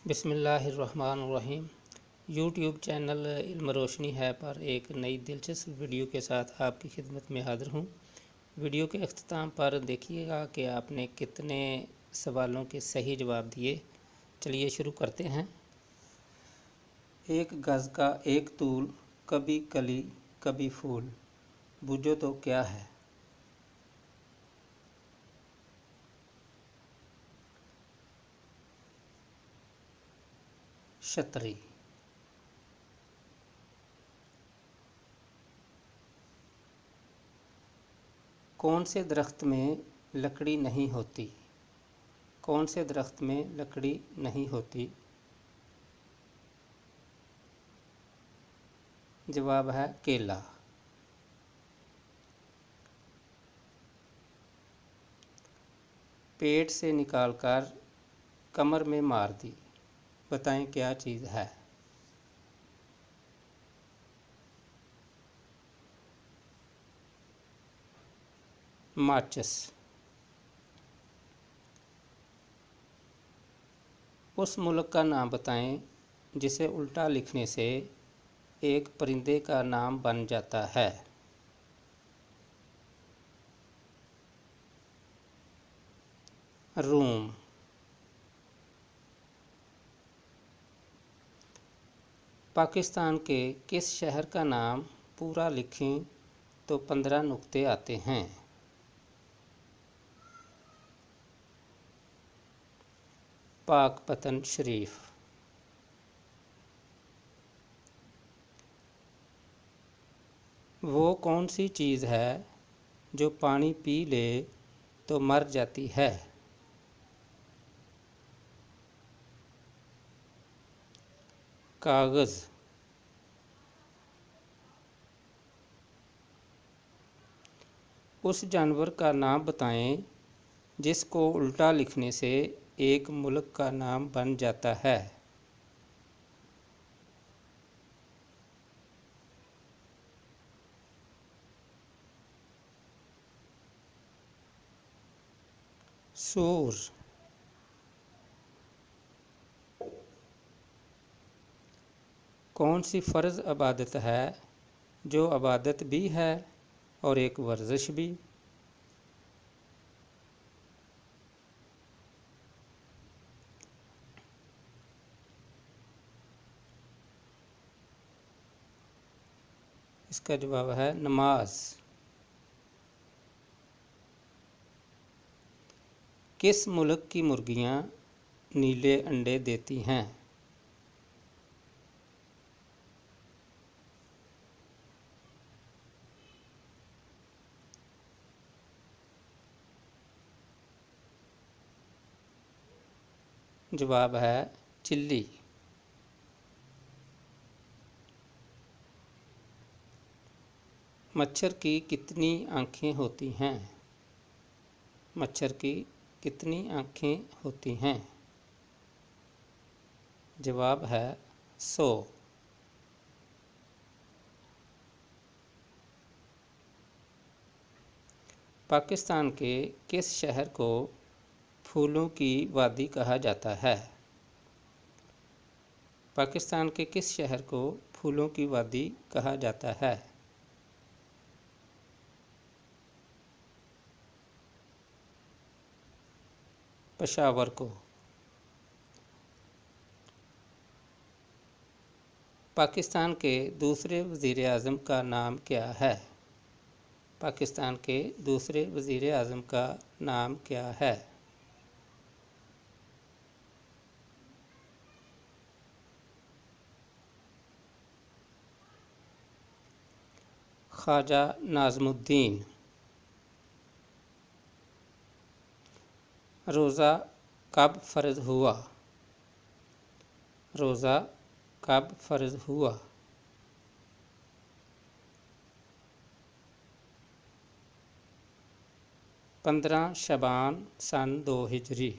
बिस्मिल्लाहिर्रहमानिर्रहीम। YouTube channel इल्म रोशनी है पर एक नई दिलचस्प वीडियो के साथ आपकी खिदमत में हाज़िर हूँ। वीडियो के अख्ताम पर देखिएगा कि आपने कितने सवालों के सही जवाब दिए। चलिए शुरू करते हैं। एक गज़ का एक तूल, कभी कली कभी फूल, बूझो तो क्या है? छतरी। कौन से दरख्त में लकड़ी नहीं होती? कौन से दरख्त में लकड़ी नहीं होती? जवाब है केला। पेट से निकालकर कमर में मार दी, बताएं क्या चीज़ है? माचिस। उस मुल्क का नाम बताएं जिसे उल्टा लिखने से एक परिंदे का नाम बन जाता है। रूम। पाकिस्तान के किस शहर का नाम पूरा लिखें तो 15 नुक्ते आते हैं? पाकपतन शरीफ। वो कौन सी चीज़ है जो पानी पी ले तो मर जाती है? कागज़। उस जानवर का नाम बताएं जिसको उल्टा लिखने से एक मुल्क का नाम बन जाता है। सूर। कौन सी फ़र्ज़ इबादत है जो इबादत भी है और एक वर्जिश भी? इसका जवाब है नमाज। किस मुल्क की मुर्गियाँ नीले अंडे देती हैं? जवाब है चिल्ली। मच्छर की कितनी आँखें होती हैं? मच्छर की कितनी आँखें होती हैं? जवाब है 100। पाकिस्तान के किस शहर को फूलों की वादी कहा जाता है? पाकिस्तान के किस शहर को फूलों की वादी कहा जाता है? पेशावर को। पाकिस्तान के दूसरे वज़ीर आज़म का नाम क्या है? पाकिस्तान के दूसरे वज़ीर आज़म का नाम क्या है? ख्वाजा नाज़मुद्दीन। रोज़ा कब फ़र्ज़ हुआ? रोज़ा कब फ़र्ज़ हुआ? 15 शबान सन 2 हिजरी।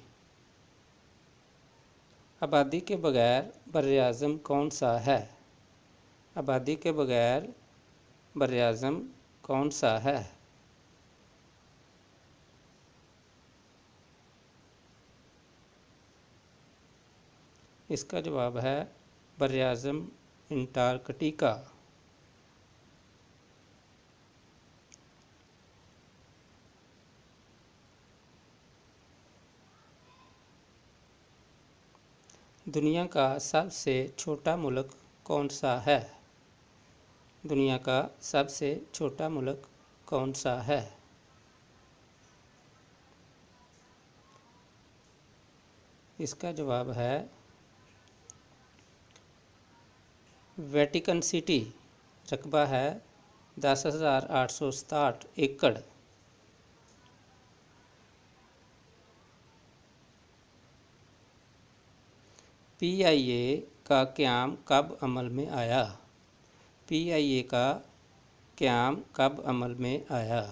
आबादी के बगैर बर्र-ए-आज़म कौन सा है? आबादी के बगैर बर्र-ए-आज़म कौन सा है? इसका जवाब है बरआज़म अंटार्कटिका। दुनिया का सबसे छोटा मुल्क कौन सा है? दुनिया का सबसे छोटा मुल्क कौन सा है? इसका जवाब है वेटिकन सिटी। रकबा है 10,867 एकड़। PIA का क़याम कब अमल में आया? PIA का क़याम कब अमल में आया?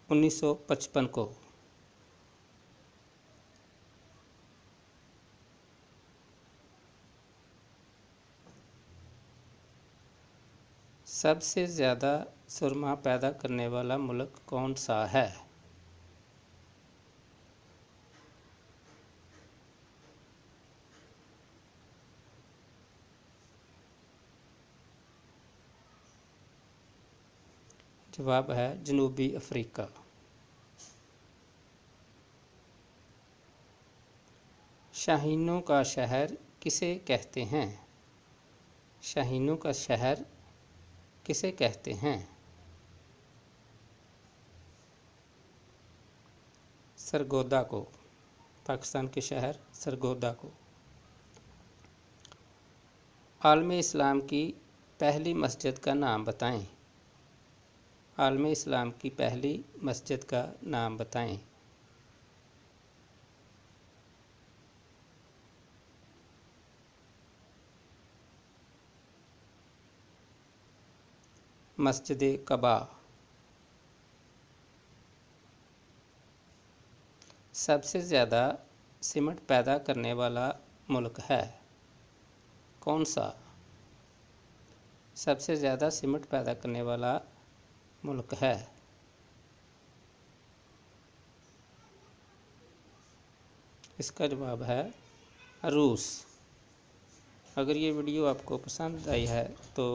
– 1955 को। सबसे ज़्यादा सुरमा पैदा करने वाला मुल्क कौन सा है? जवाब है जनूबी अफ्रीका। शाहीनों का शहर किसे कहते हैं? शाहीनों का शहर किसे कहते हैं? सरगोदा को। पाकिस्तान के शहर सरगोदा को। आलम इस्लाम की पहली मस्जिद का नाम बताएं। आलम इस्लाम की पहली मस्जिद का नाम बताएं। मस्जिद कबा। सबसे ज़्यादा सीमेंट पैदा करने वाला मुल्क है कौन सा? सबसे ज़्यादा सीमेंट पैदा करने वाला मुल्क है इसका जवाब है रूस। अगर ये वीडियो आपको पसंद आई है तो